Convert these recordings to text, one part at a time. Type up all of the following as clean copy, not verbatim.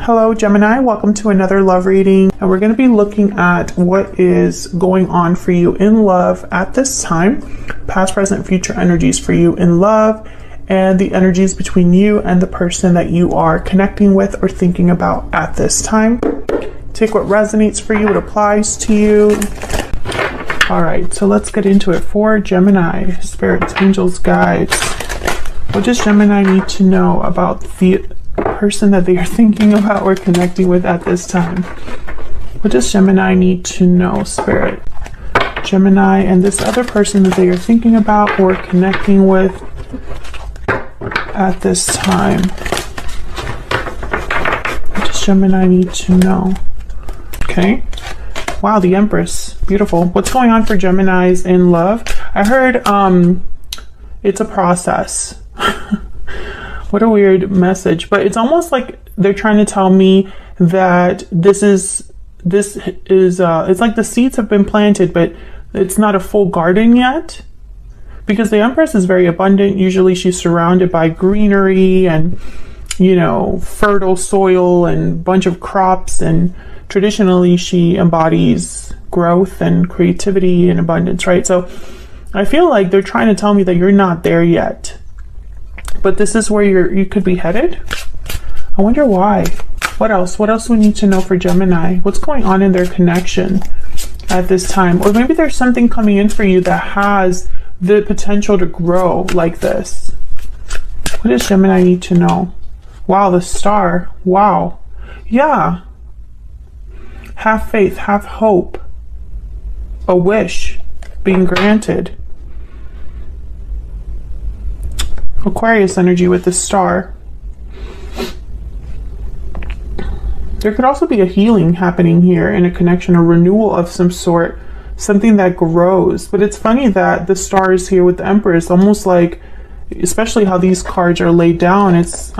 Hello Gemini, welcome to another love reading, and we're going to be looking at what is going on for you in love at this time, past, present, future energies for you in love, and the energies between you and the person that you are connecting with or thinking about at this time. Take what resonates for you, what applies to you. All right, so let's get into it. For Gemini, spirits, angels, guides, what does Gemini need to know about the person that they are thinking about or connecting with at this time? What does Gemini need to know, Spirit? Gemini and this other person that they are thinking about or connecting with at this time. What does Gemini need to know? Okay. Wow, the Empress. Beautiful. What's going on for Geminis in love? I heard it's a process. What a weird message, but it's almost like they're trying to tell me that this is it's like the seeds have been planted, but it's not a full garden yet, because the Empress is very abundant. Usually she's surrounded by greenery and, you know, fertile soil and bunch of crops, and traditionally she embodies growth and creativity and abundance, right? So I feel like they're trying to tell me that you're not there yet, but this is where you could be headed. I wonder why. What else do we need to know for Gemini? What's going on in their connection at this time? Or maybe there's something coming in for you that has the potential to grow like this. What does Gemini need to know? Wow, the Star. Wow. Yeah. Have faith, have hope. A wish being granted. Aquarius energy with the Star. There could also be a healing happening here in a connection, a renewal of some sort, something that grows. But it's funny that the Star is here with the Empress, almost like, especially how these cards are laid down, it's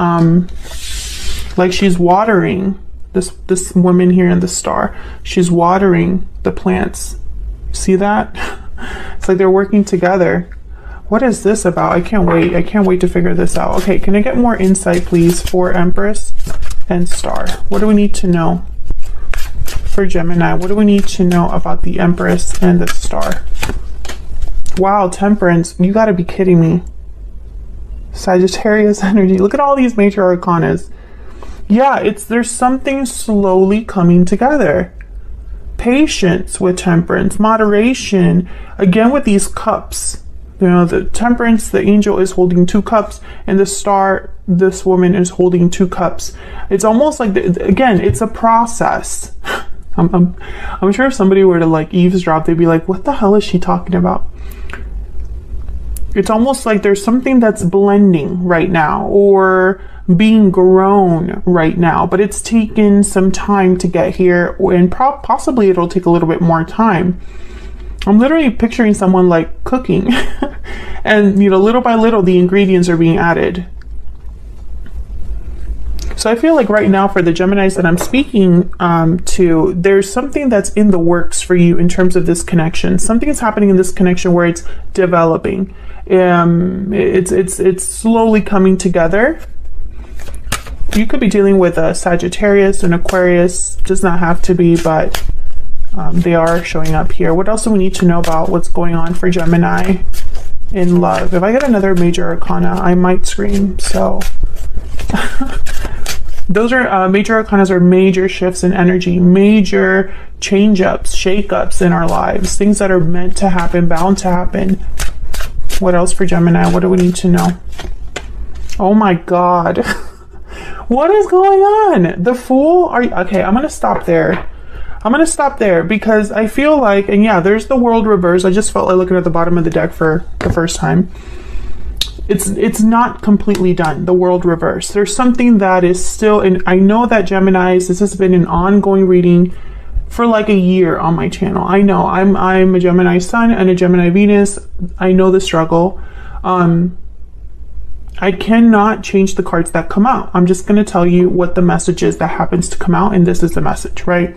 like she's watering this woman here in the Star. She's watering the plants. See that? It's like they're working together. What is this about? I can't wait to figure this out. Okay, can I get more insight, please, for Empress and Star? What do we need to know for Gemini? What do we need to know about the Empress and the Star? Wow, Temperance. You gotta be kidding me. Sagittarius energy. Look at all these major arcanas. Yeah, there's something slowly coming together. Patience with Temperance, moderation. Again with these cups. You know, the Temperance, the angel is holding 2 cups, and the Star, this woman is holding 2 cups. It's almost like, again, it's a process. I'm sure if somebody were to like eavesdrop, they'd be like, what the hell is she talking about? It's almost like there's something that's blending right now or being grown right now, but it's taken some time to get here, and possibly it'll take a little bit more time. I'm literally picturing someone like cooking and, you know, little by little the ingredients are being added. So I feel like right now for the Geminis that I'm speaking to, there's something that's in the works for you in terms of this connection. Something is happening in this connection where it's developing. It's slowly coming together. You could be dealing with a Sagittarius, an Aquarius, does not have to be, but they are showing up here. What else do we need to know about what's going on for Gemini in love? If I get another major arcana, I might scream. So those are major arcanas, are major shifts in energy, major change-ups, shake-ups in our lives, things that are meant to happen, bound to happen. What else for Gemini? What do we need to know? Oh my God. What is going on? The Fool? Okay, I'm gonna stop there. Because I feel like, and yeah, there's the World reverse. I just felt like looking at the bottom of the deck for the first time. It's not completely done, the World reverse. There's something that is still, and I know that Geminis, this has been an ongoing reading for like a year on my channel. I know I'm a Gemini Sun and a Gemini Venus. I know the struggle. I cannot change the cards that come out. I'm just going to tell you what the message is that happens to come out, and this is the message, right?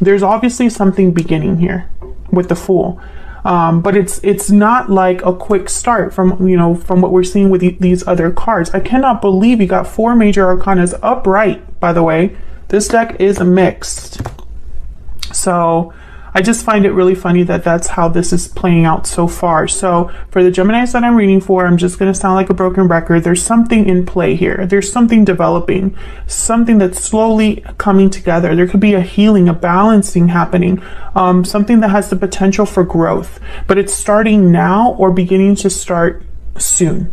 There's obviously something beginning here with the Fool. But it's not like a quick start from what we're seeing with these other cards. I cannot believe you got 4 major arcanas upright, by the way, This deck is mixed. So I just find it really funny that that's how this is playing out so far. So for the Geminis that I'm reading for, I'm just going to sound like a broken record. There's something in play here. There's something developing, something that's slowly coming together. There could be a healing, a balancing happening, something that has the potential for growth, but it's starting now or beginning to start soon.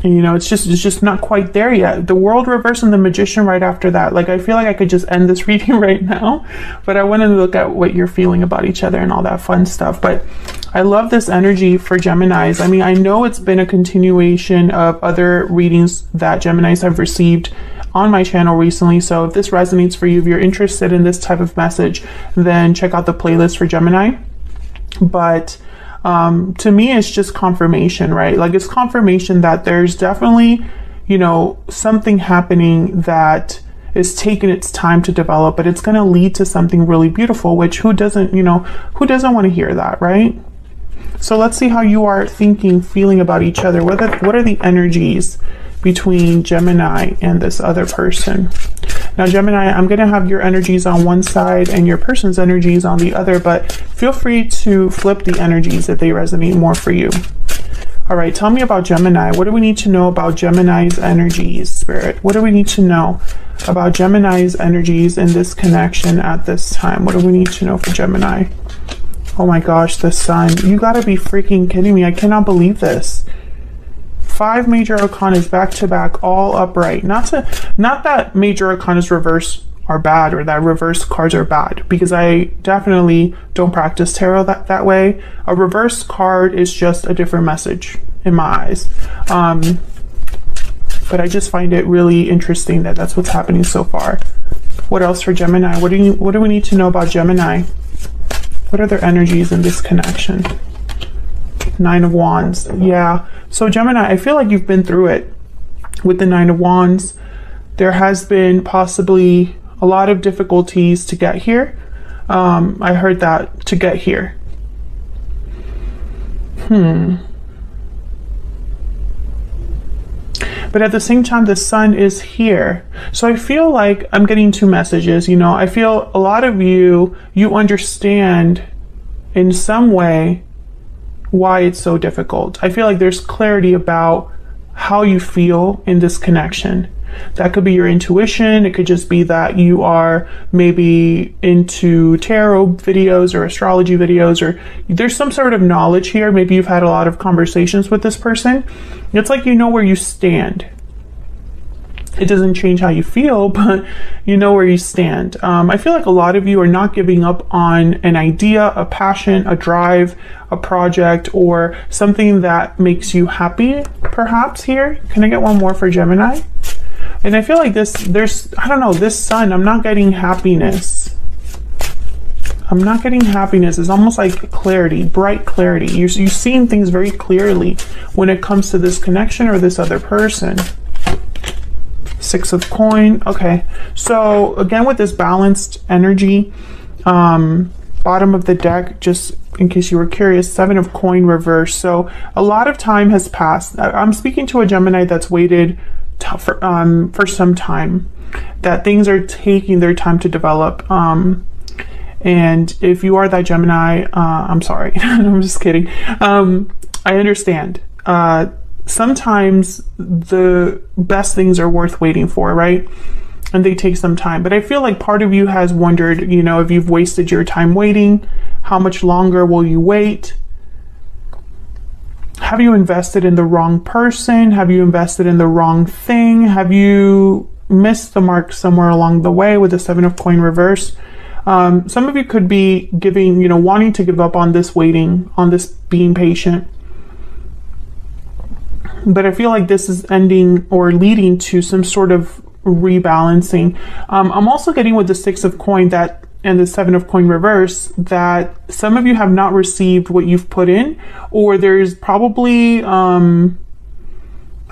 And, you know, it's just not quite there yet. The World reverse and the Magician right after that. Like, I feel like I could just end this reading right now, but I wanted to look at what you're feeling about each other and all that fun stuff. But I love this energy for Geminis. I mean, I know it's been a continuation of other readings that Geminis have received on my channel recently. So if this resonates for you, if you're interested in this type of message, then check out the playlist for Gemini. But to me, it's just confirmation, right? Like, it's confirmation that there's definitely, you know, something happening that is taking its time to develop, but it's going to lead to something really beautiful, which who doesn't want to hear that, right? So let's see how you are thinking, feeling about each other. What are the energies between Gemini and this other person? Now, Gemini, I'm going to have your energies on one side and your person's energies on the other, but feel free to flip the energies if they resonate more for you. All right, tell me about Gemini. What do we need to know about Gemini's energies, Spirit? What do we need to know about Gemini's energies in this connection at this time? What do we need to know for Gemini? Oh my gosh, the Sun. You gotta be freaking kidding me. I cannot believe this. 5 major arcanas back to back, all upright. Not that major arcanas reverse are bad or that reverse cards are bad, because I definitely don't practice tarot that way. A reverse card is just a different message in my eyes. But I just find it really interesting that that's what's happening so far. What else for Gemini? What do we need to know about Gemini? What are their energies in this connection? 9 of Wands. Yeah. So Gemini, I feel like you've been through it with the 9 of Wands. There has been possibly a lot of difficulties to get here. I heard that, to get here. But at the same time, the Sun is here. So I feel like I'm getting 2 messages. You know, I feel a lot of you understand in some way why it's so difficult. I feel like there's clarity about how you feel in this connection. That could be your intuition. It could just be that you are maybe into tarot videos or astrology videos, or there's some sort of knowledge here. Maybe you've had a lot of conversations with this person. It's like you know where you stand. It doesn't change how you feel, but you know where you stand. I feel like a lot of you are not giving up on an idea, a passion, a drive, a project, or something that makes you happy, perhaps here. Can I get one more for Gemini? And I feel like I don't know, this Sun, I'm not getting happiness. I'm not getting happiness. It's almost like clarity, bright clarity. You're seeing things very clearly when it comes to this connection or this other person. 6 of Coin. Okay, so again with this balanced energy, bottom of the deck, just in case you were curious, 7 of Coin reverse. So a lot of time has passed. I'm speaking to a Gemini that's waited for some time, that things are taking their time to develop. And if you are that Gemini, I'm sorry. I'm just kidding. I understand. Sometimes the best things are worth waiting for, right? And they take some time. But I feel like part of you has wondered, you know, if you've wasted your time waiting, how much longer will you wait? Have you invested in the wrong person? Have you invested in the wrong thing? Have you missed the mark somewhere along the way with the 7 of Coin reverse? Some of you could be wanting to give up on this waiting, on this being patient. But I feel like this is ending or leading to some sort of rebalancing. I'm also getting with the 6 of Coin and the 7 of Coin reverse that some of you have not received what you've put in, or there's probably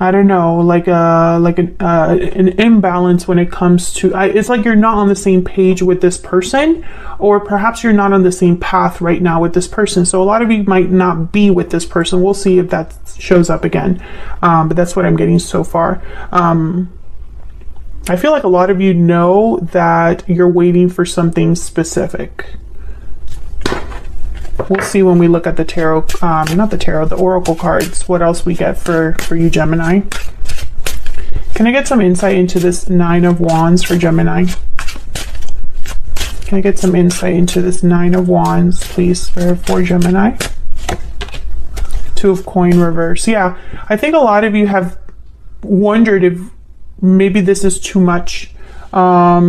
I don't know, like an imbalance when it comes to, it's like you're not on the same page with this person, or perhaps you're not on the same path right now with this person. So a lot of you might not be with this person. We'll see if that shows up again. But that's what I'm getting so far. I I feel like a lot of you know that you're waiting for something specific. We'll see when we look at the tarot, not the tarot, the oracle cards, what else we get for you, Gemini. Can I get some insight into this Nine of Wands for Gemini? Can I get some insight into this Nine of Wands, please, for Gemini? Two of Coin reverse. Yeah, I think a lot of you have wondered if maybe this is too much. How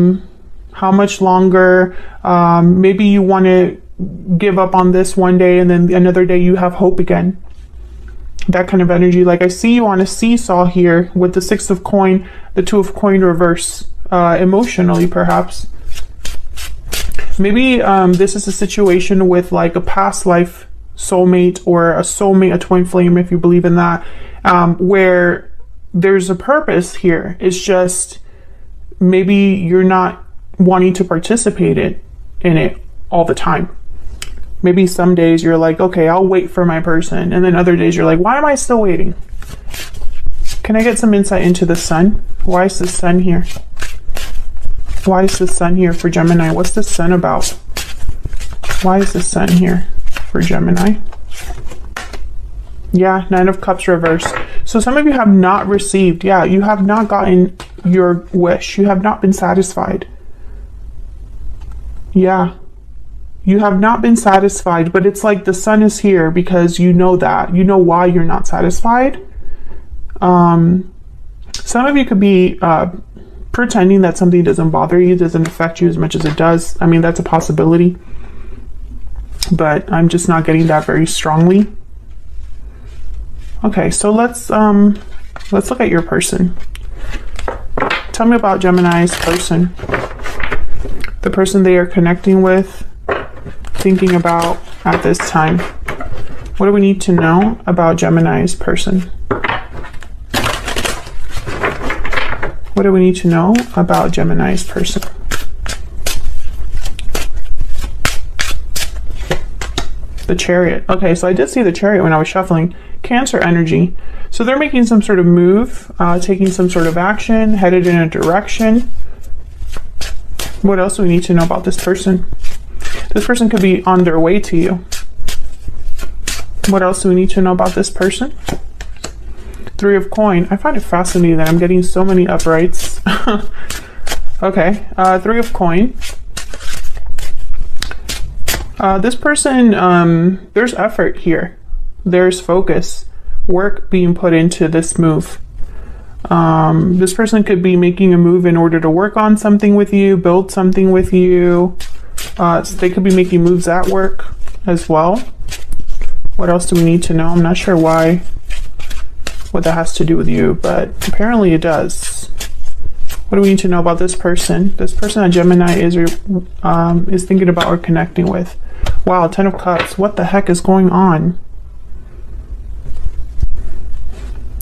much longer? Maybe you want to give up on this one day and then another day you have hope again. That kind of energy. Like I see you on a seesaw here with the Six of Coin, the Two of Coin reverse, emotionally perhaps. Maybe this is a situation with like a past life soulmate or a soulmate, a twin flame, if you believe in that, where there's a purpose here. It's just maybe you're not wanting to participate in it all the time. Maybe some days you're like, okay, I'll wait for my person. And then other days you're like, why am I still waiting? Can I get some insight into the sun? Why is the sun here? Why is the sun here for Gemini? What's the sun about? Why is the sun here for Gemini? Yeah, Nine of Cups reverse. So some of you have not received. Yeah, you have not gotten your wish. You have not been satisfied. Yeah. You have not been satisfied, but it's like the sun is here because you know that. You know why you're not satisfied. Some of you could be pretending that something doesn't bother you, doesn't affect you as much as it does. I mean, that's a possibility. But I'm just not getting that very strongly. Okay, so let's look at your person. Tell me about Gemini's person. The person they are connecting with, thinking about at this time. What do we need to know about Gemini's person? What do we need to know about Gemini's person? The Chariot. Okay, so I did see the Chariot when I was shuffling. Cancer energy. So they're making some sort of move, taking some sort of action, headed in a direction. What else do we need to know about this person? This person could be on their way to you. What else do we need to know about this person? Three of Coin. I find it fascinating that I'm getting so many uprights. Okay, Three of Coin. This person, there's effort here. There's focus, work being put into this move. This person could be making a move in order to work on something with you, build something with you. So they could be making moves at work as well. What else do we need to know? I'm not sure what that has to do with you, but apparently it does. What do we need to know about this person? This person that Gemini is thinking about or connecting with. Wow, Ten of Cups. What the heck is going on?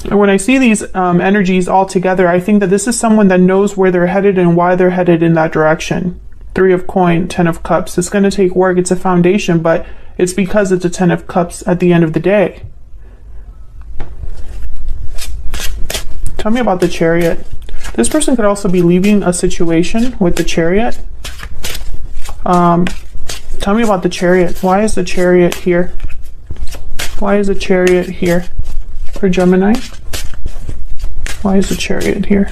And when I see these energies all together, I think that this is someone that knows where they're headed and why they're headed in that direction. Three of Coin, Ten of Cups. It's going to take work. It's a foundation, but it's because it's a Ten of Cups at the end of the day. Tell me about the Chariot. This person could also be leaving a situation with the Chariot. Tell me about the Chariot. Why is the Chariot here? Why is the Chariot here for Gemini? Why is the Chariot here?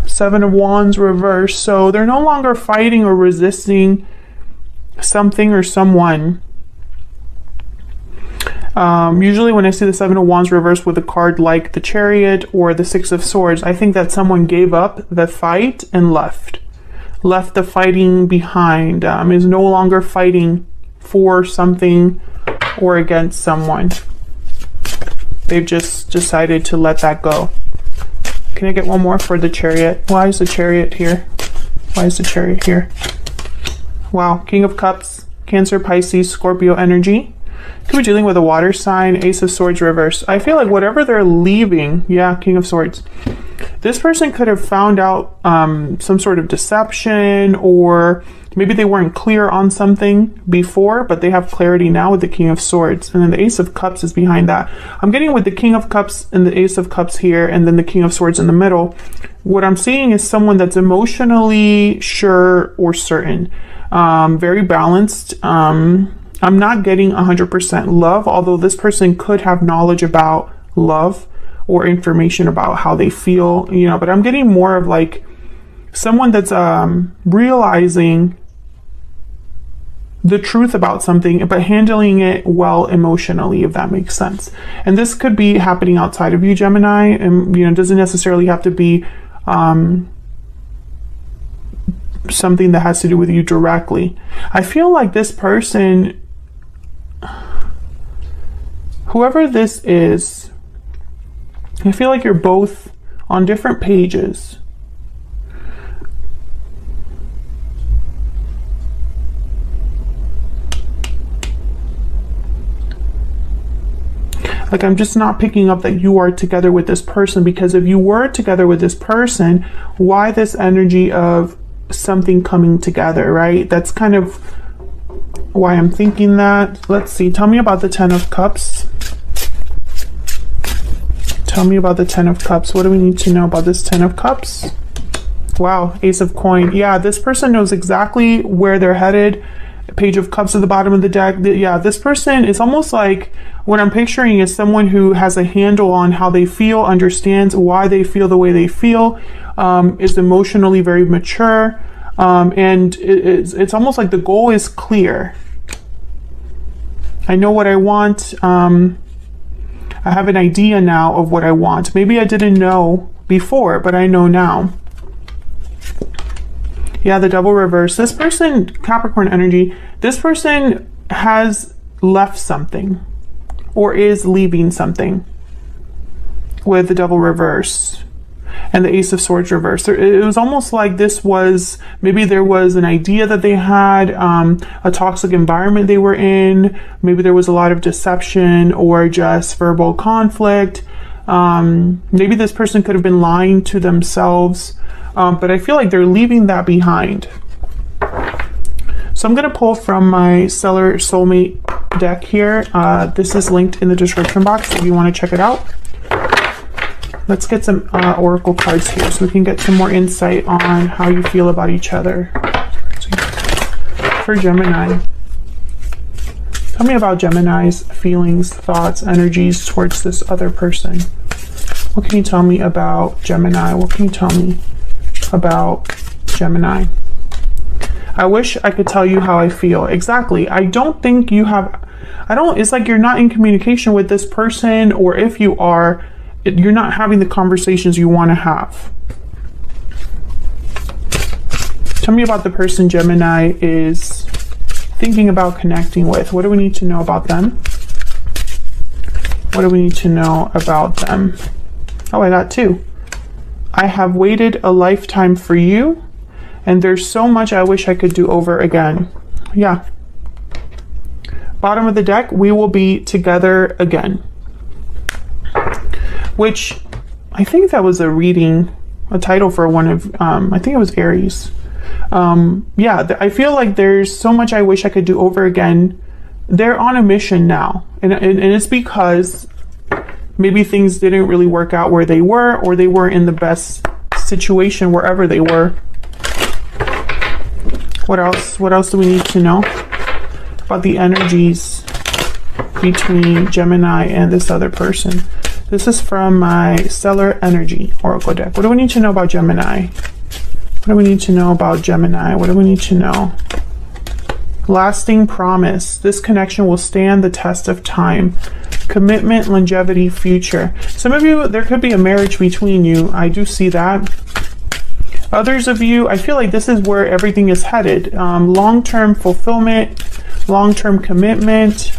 Seven of Wands reverse. So they're no longer fighting or resisting something or someone. Usually when I see the Seven of Wands reverse with a card like the Chariot or the Six of Swords, I think that someone gave up the fight and left the fighting behind, is no longer fighting for something or against someone. They've just decided to let that go. Can I get one more for the Chariot? Why is the Chariot here? Why is the Chariot here? Wow, King of Cups, Cancer, Pisces, Scorpio energy. Could be dealing with a water sign, Ace of Swords reverse. I feel like whatever they're leaving, yeah, King of Swords. This person could have found out some sort of deception or maybe they weren't clear on something before, but they have clarity now with the King of Swords. And then the Ace of Cups is behind that. I'm getting with the King of Cups and the Ace of Cups here, and then the King of Swords in the middle. What I'm seeing is someone that's emotionally sure or certain, very balanced. I'm not getting 100% love, although this person could have knowledge about love or information about how they feel, you know, but I'm getting more of like someone that's realizing the truth about something, but handling it well emotionally, if that makes sense. And this could be happening outside of you, Gemini, and, you know, it doesn't necessarily have to be something that has to do with you directly. I feel like this person, whoever this is, I feel like you're both on different pages. Like, I'm just not picking up that you are together with this person, because if you were together with this person, why this energy of something coming together, right? That's kind of why I'm thinking that. Let's see. Tell me about the Ten of Cups. Tell me about the Ten of Cups. What do we need to know about this Ten of Cups? Wow, Ace of Coin. Yeah, this person knows exactly where they're headed. Page of Cups at the bottom of the deck. Yeah, this person is almost like, what I'm picturing is someone who has a handle on how they feel, understands why they feel the way they feel, is emotionally very mature, and it's almost like the goal is clear. I know what I want. I have an idea now of what I want. Maybe I didn't know before, but I know now. Yeah, the double reverse. This person, Capricorn energy, this person has left something or is leaving something with the double reverse and the Ace of Swords reverse. It was almost like this was, maybe there was an idea that they had, a toxic environment they were in. Maybe there was a lot of deception or just verbal conflict. Maybe this person could have been lying to themselves. But I feel like they're leaving that behind. So I'm going to pull from my Stellar Soulmate deck here. This is linked in the description box if you want to check it out. Let's get some oracle cards here so we can get some more insight on how you feel about each other. For Gemini, tell me about Gemini's feelings, thoughts, energies towards this other person. What can you tell me about Gemini? What can you tell me about Gemini? I wish I could tell you how I feel. Exactly. I don't think you have, it's like you're not in communication with this person, or if you are, you're not having the conversations you want to have. Tell me about the person Gemini is thinking about connecting with. What do we need to know about them? What do we need to know about them? Oh, I got two. I have waited a lifetime for you, and there's so much I wish I could do over again. Yeah. Bottom of the deck, we will be together again. Which, I think that was a reading, a title for one of, I think it was Aries. Yeah, I feel like there's so much I wish I could do over again. They're on a mission now, and it's because maybe things didn't really work out where they were, or they weren't in the best situation wherever they were. What else? What else do we need to know about the energies between Gemini and this other person? This is from my Stellar Energy Oracle deck. What do we need to know about Gemini? What do we need to know about Gemini? What do we need to know? Lasting promise. This connection will stand the test of time. Commitment, longevity, future. Some of you, there could be a marriage between you. I do see that. Others of you, I feel like this is where everything is headed. Long-term fulfillment, long-term commitment.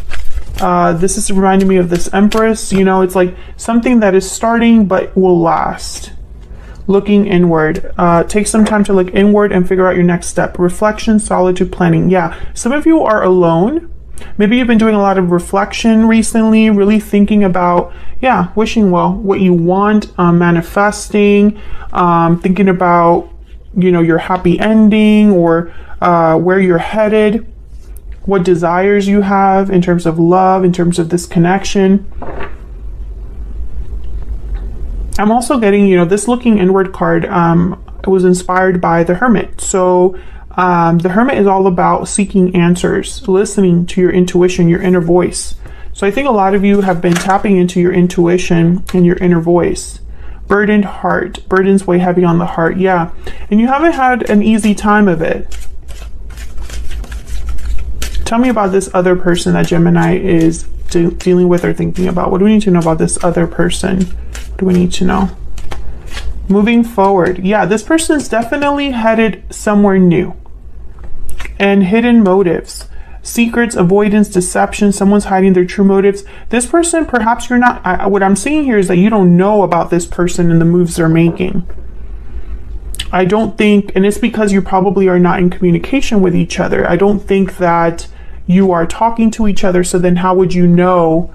This is reminding me of this Empress. You know, it's like something that is starting but will last. Looking inward. Take some time to look inward and figure out your next step. Reflection, solitude, planning. Yeah, some of you are alone. Maybe you've been doing a lot of reflection recently, really thinking about, yeah, wishing well, what you want, manifesting, thinking about you know, your happy ending, or where you're headed, what desires you have in terms of love, in terms of this connection. I'm also getting, you know, this looking inward card was inspired by the Hermit. So the Hermit is all about seeking answers, listening to your intuition, your inner voice. So I think a lot of you have been tapping into your intuition and your inner voice. Burdened heart. Burdens weigh heavy on the heart. Yeah. And you haven't had an easy time of it. Tell me about this other person that Gemini is dealing with or thinking about. What do we need to know about this other person? What do we need to know? Moving forward. Yeah, this person's definitely headed somewhere new. And hidden motives. Secrets, avoidance, deception. Someone's hiding their true motives. This person, perhaps you're not... what I'm seeing here is that you don't know about this person and the moves they're making. I don't think... And it's because you probably are not in communication with each other. I don't think that you are talking to each other. So then how would you know...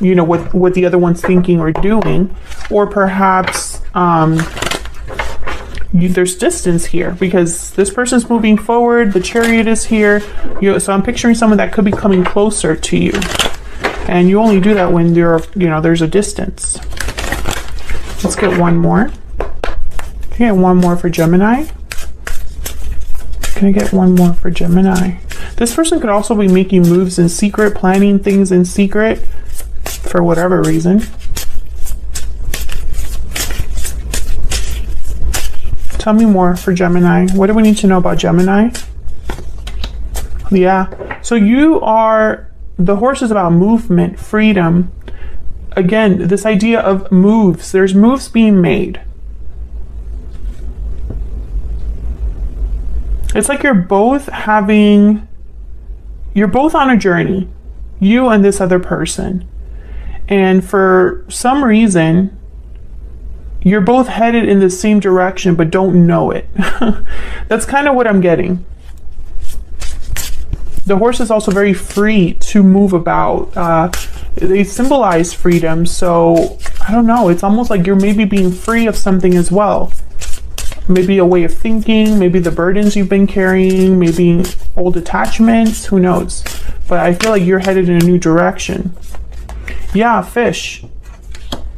you know, what the other one's thinking or doing? Or perhaps there's distance here because this person's moving forward, the Chariot is here. So I'm picturing someone that could be coming closer to you, and you only do that when there's a distance. Let's get one more. Can I get one more for Gemini? Can I get one more for Gemini? This person could also be making moves in secret, planning things in secret for whatever reason. Tell me more for Gemini. What do we need to know about Gemini? Yeah. So the horse is about movement, freedom. Again, this idea of moves. There's moves being made. It's like you're both on a journey. You and this other person. And for some reason, you're both headed in the same direction, but don't know it. That's kind of what I'm getting. The horse is also very free to move about. They symbolize freedom. So I don't know. It's almost like you're maybe being free of something as well. Maybe a way of thinking, maybe the burdens you've been carrying, maybe old attachments, who knows? But I feel like you're headed in a new direction. Yeah, fish.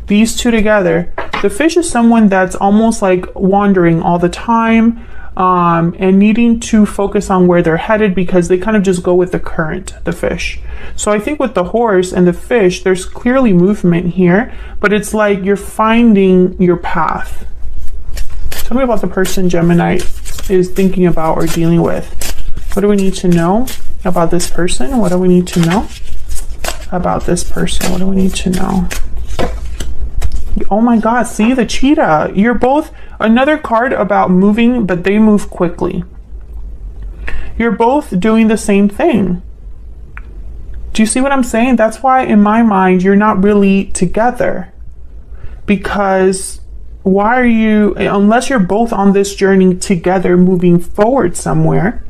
These two together. The fish is someone that's almost like wandering all the time and needing to focus on where they're headed because they kind of just go with the current, the fish. So I think with the horse and the fish, there's clearly movement here, but it's like you're finding your path. Tell me about the person Gemini is thinking about or dealing with. What do we need to know about this person? What do we need to know about this person? What do we need to know? Oh my God, see the cheetah. You're both, another card about moving, but they move quickly. You're both doing the same thing. Do you see what I'm saying? That's why in my mind, you're not really together. Because why are you, unless you're both on this journey together moving forward somewhere,